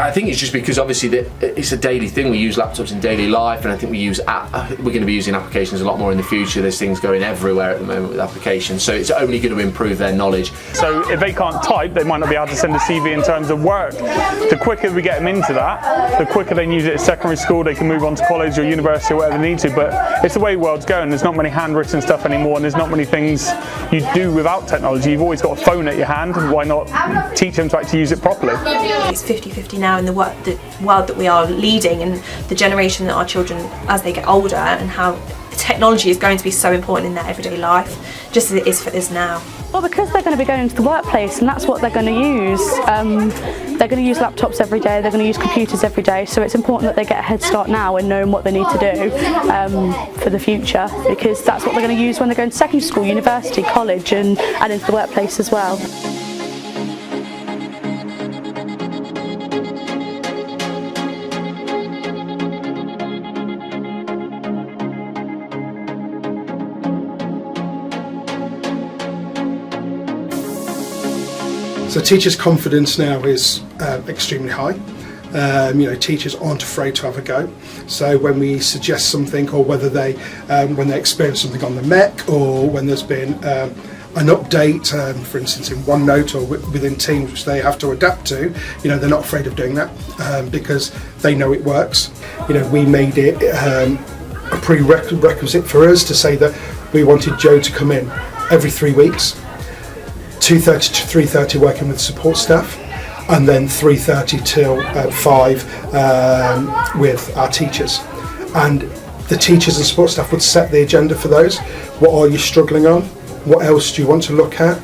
I think it's just because obviously it's a daily thing. We use laptops in daily life, and I think we're going to be using applications a lot more in the future. There's things going everywhere at the moment with applications, so it's only going to improve their knowledge. So if they can't type, they might not be able to send a CV in terms of work. The quicker we get them into that, the quicker they can use it at secondary school, they can move on to college or university or whatever they need to. But it's the way the world's going. There's not many handwritten stuff anymore, and there's not many things you do without technology. You've always got a phone at your hand. Why not teach them to actually use it properly? It's 50-50 now in the world that we are leading, and the generation that our children, as they get older, and how technology is going to be so important in their everyday life, just as it is for us now. Well, because they're going to be going into the workplace, and that's what they're going to use. They're going to use laptops every day, they're going to use computers every day, so it's important that they get a head start now in knowing what they need to do for the future, because that's what they're going to use when they're going to secondary school, university, college, and into the workplace as well. So teachers' confidence now is extremely high. Teachers aren't afraid to have a go. So when we suggest something, or whether when they experience something on the MEC, or when there's been an update, for instance in OneNote or within Teams, which they have to adapt to, they're not afraid of doing that because they know it works. We made it a prerequisite for us to say that we wanted Joe to come in every 3 weeks. 2:30 to 3:30 working with support staff, and then 3:30 till 5 with our teachers. And the teachers and support staff would set the agenda for those. What are you struggling on? What else do you want to look at?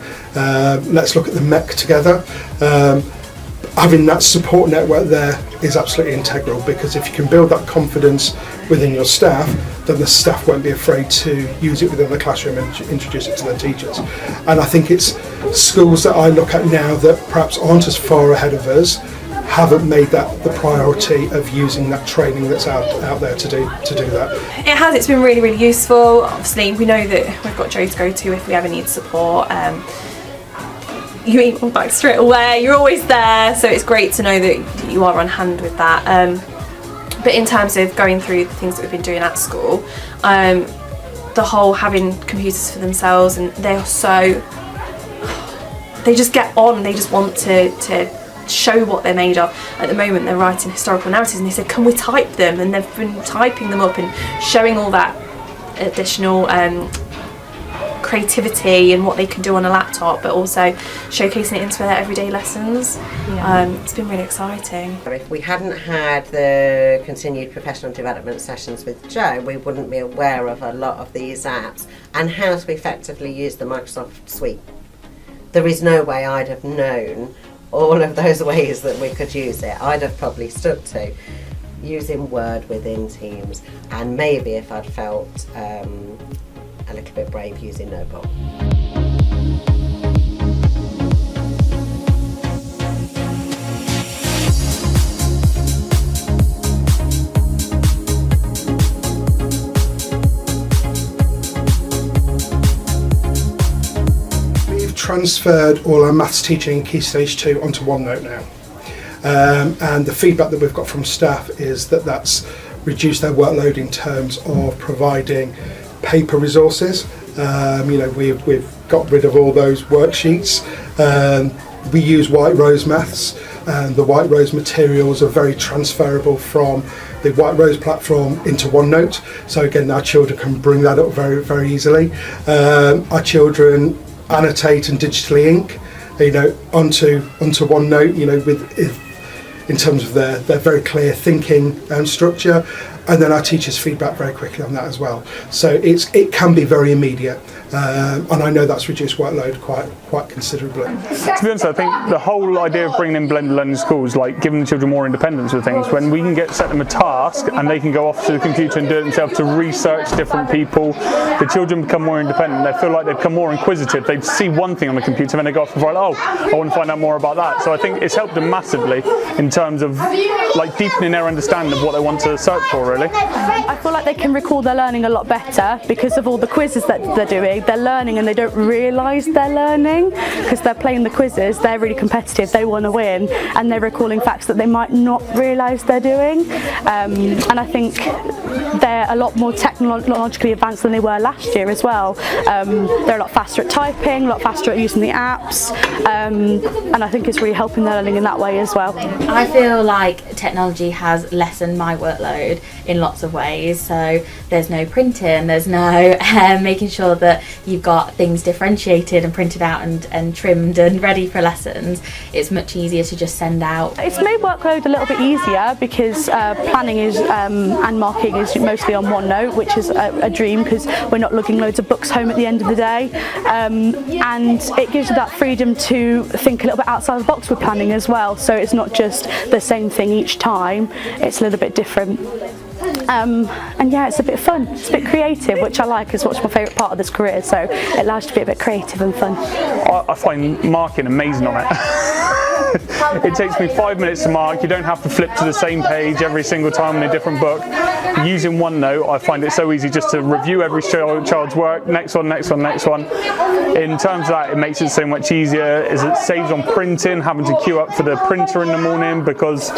Let's look at the MEC together. Having that support network there is absolutely integral, because if you can build that confidence within your staff, then the staff won't be afraid to use it within the classroom and introduce it to their teachers. And I think it's schools that I look at now that perhaps aren't as far ahead of us haven't made that the priority of using that training that's out there to do that. It has. It's been really, really useful. Obviously, we know that we've got Joe to go to if we ever need support. You email back straight away. You're always there, so it's great to know that you are on hand with that. But in terms of going through the things that we've been doing at school, the whole having computers for themselves, and they just get on. They just want to show what they're made of. At the moment they're writing historical narratives, and they said, can we type them? And they've been typing them up and showing all that additional creativity and what they can do on a laptop, but also showcasing it into their everyday lessons. It's been really exciting. If we hadn't had the continued professional development sessions with Joe, we wouldn't be aware of a lot of these apps and how to effectively use the Microsoft suite. There is no way I'd have known all of those ways that we could use it. I'd have probably stuck to using Word within Teams, and maybe if I'd felt a little bit brave, using Notebook. We've transferred all our maths teaching in Key Stage 2 onto OneNote now. And the feedback that we've got from staff is that that's reduced their workload in terms of providing paper resources. We've got rid of all those worksheets. We use White Rose Maths, and the White Rose materials are very transferable from the White Rose platform into OneNote. So again, our children can bring that up very, very easily. Our children annotate and digitally ink, onto OneNote, in terms of their very clear thinking and structure. And then our teachers feedback very quickly on that as well. So it can be very immediate, and I know that's reduced workload quite considerably. To be honest, I think the whole idea of bringing in blended learning schools, like giving the children more independence with things, when we can set them a task and they can go off to the computer and do it themselves to research different people, the children become more independent. They feel like they become more inquisitive. They see one thing on the computer and then they go off and find, I want to find out more about that. So I think it's helped them massively in terms of deepening their understanding of what they want to search for. really. I feel like they can recall their learning a lot better because of all the quizzes that they're doing. They're learning and they don't realise they're learning because they're playing the quizzes. They're really competitive, they want to win, and they're recalling facts that they might not realise they're doing. And I think they're a lot more technologically advanced than they were last year as well. They're a lot faster at typing, a lot faster at using the apps, and I think it's really helping their learning in that way as well. I feel like technology has lessened my workload in lots of ways. So there's no printing, there's no making sure that you've got things differentiated and printed out and trimmed and ready for lessons. It's much easier to just send out. It's made workload a little bit easier because planning is and marking is mostly on OneNote, which is a dream because we're not lugging loads of books home at the end of the day, and it gives you that freedom to think a little bit outside the box with planning as well, so it's not just the same thing each time, it's a little bit different. And yeah, it's a bit fun, it's a bit creative, which I like, is what's my favourite part of this career, so it allows you to be a bit creative and fun. I find marking amazing on it. It takes me 5 minutes to mark. You don't have to flip to the same page every single time in a different book. Using OneNote, I find it so easy just to review every child's work, next one, next one, next one. In terms of that, it makes it so much easier. It saves on printing, having to queue up for the printer in the morning, because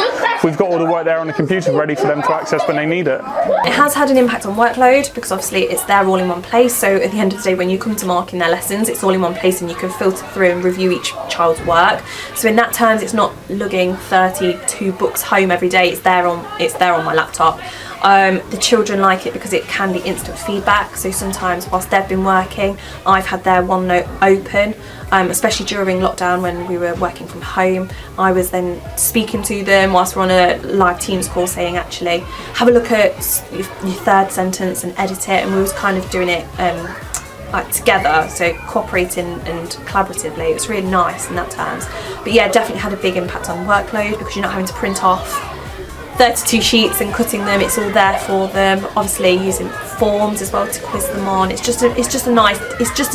we've got all the work there on the computer ready for them to access when they need it. It has had an impact on workload because obviously it's there all in one place, so at the end of the day when you come to marking their lessons, it's all in one place and you can filter through and review each child's work. So in that terms, it's not lugging 32 books home every day, it's there on my laptop. The children like it because it can be instant feedback, so sometimes whilst they've been working, I've had their OneNote open, especially during lockdown when we were working from home. I was then speaking to them whilst we're on a live Teams call, saying actually have a look at your third sentence and edit it, and we was kind of doing it like together, so cooperating and collaboratively. It was really nice in that terms. But yeah, definitely had a big impact on workload because you're not having to print off 32 sheets and cutting them, it's all there for them. Obviously using forms as well to quiz them on. It's just a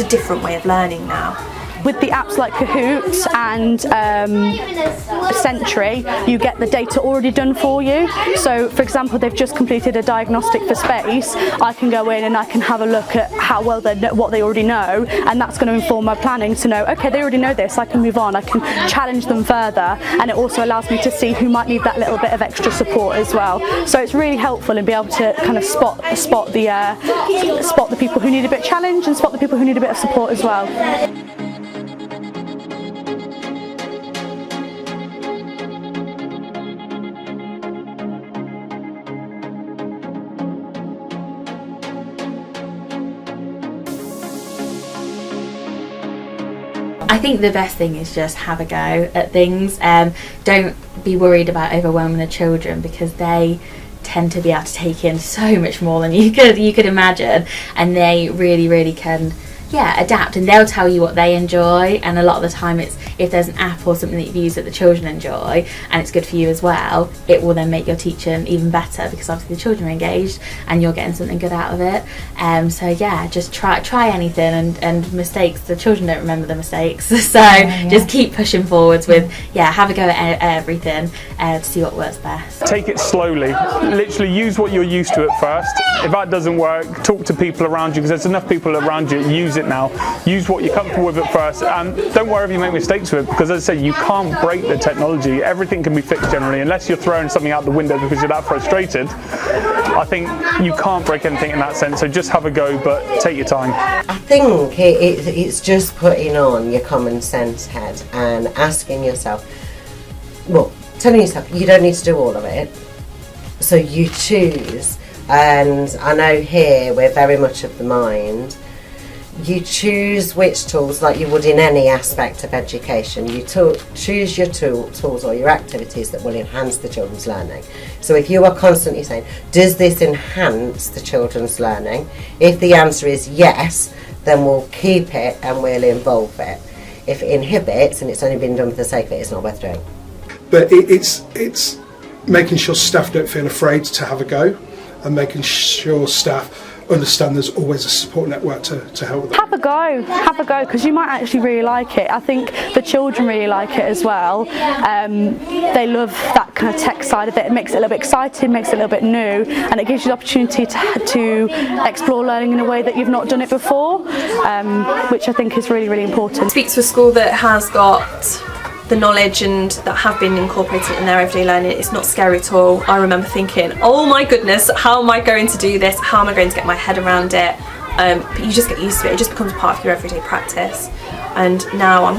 different way of learning now. With the apps like Kahoot and Sentry, you get the data already done for you. So for example, they've just completed a diagnostic for space. I can go in and I can have a look at how well they know, what they already know, and that's going to inform my planning to know, okay, they already know this, I can move on, I can challenge them further, and it also allows me to see who might need that little bit of extra support as well. So it's really helpful in being able to kind of spot the people who need a bit of challenge and spot the people who need a bit of support as well. I think the best thing is just have a go at things. Don't be worried about overwhelming the children because they tend to be able to take in so much more than you could imagine, and they really can adapt, and they'll tell you what they enjoy, and a lot of the time it's if there's an app or something that you've used that the children enjoy and it's good for you as well, it will then make your teaching even better because obviously the children are engaged and you're getting something good out of it. So yeah, just try anything, and mistakes, the children don't remember the mistakes, so just keep pushing forwards with have a go at everything to see what works best. Take it slowly, literally use what you're used to at first. If that doesn't work, talk to people around you, because there's enough people around you. Use it now. Use what you're comfortable with at first, and don't worry if you make mistakes with it, because as I say, you can't break the technology. Everything can be fixed generally, unless you're throwing something out the window because you're that frustrated. I think you can't break anything in that sense, so just have a go, but take your time. I think it's just putting on your common sense head and asking yourself, well, telling yourself you don't need to do all of it, so you choose. And I know here we're very much of the mind, you choose which tools, like you would in any aspect of education. You choose your tools or your activities that will enhance the children's learning. So if you are constantly saying, does this enhance the children's learning? If the answer is yes, then we'll keep it and we'll involve it. If it inhibits and it's only been done for the sake of it, it's not worth doing. But it's making sure staff don't feel afraid to have a go, and making sure staff understand there's always a support network to help them. Have a go, because you might actually really like it. I think the children really like it as well. They love that kind of tech side of it. It makes it a little bit exciting, makes it a little bit new, and it gives you the opportunity to explore learning in a way that you've not done it before, which I think is really, really important. Speak to a school that has got the knowledge and that have been incorporated in their everyday learning. It's not scary at all. I remember thinking, oh my goodness, how am I going to do this? How am I going to get my head around it? But you just get used to it. It just becomes part of your everyday practice. And now I'm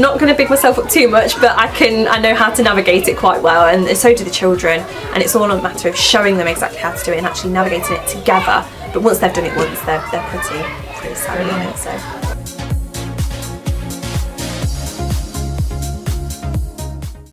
not going to big myself up too much, but I know how to navigate it quite well, and so do the children. And it's all a matter of showing them exactly how to do it and actually navigating it together. But once they've done it once, they're pretty savvy on it. So.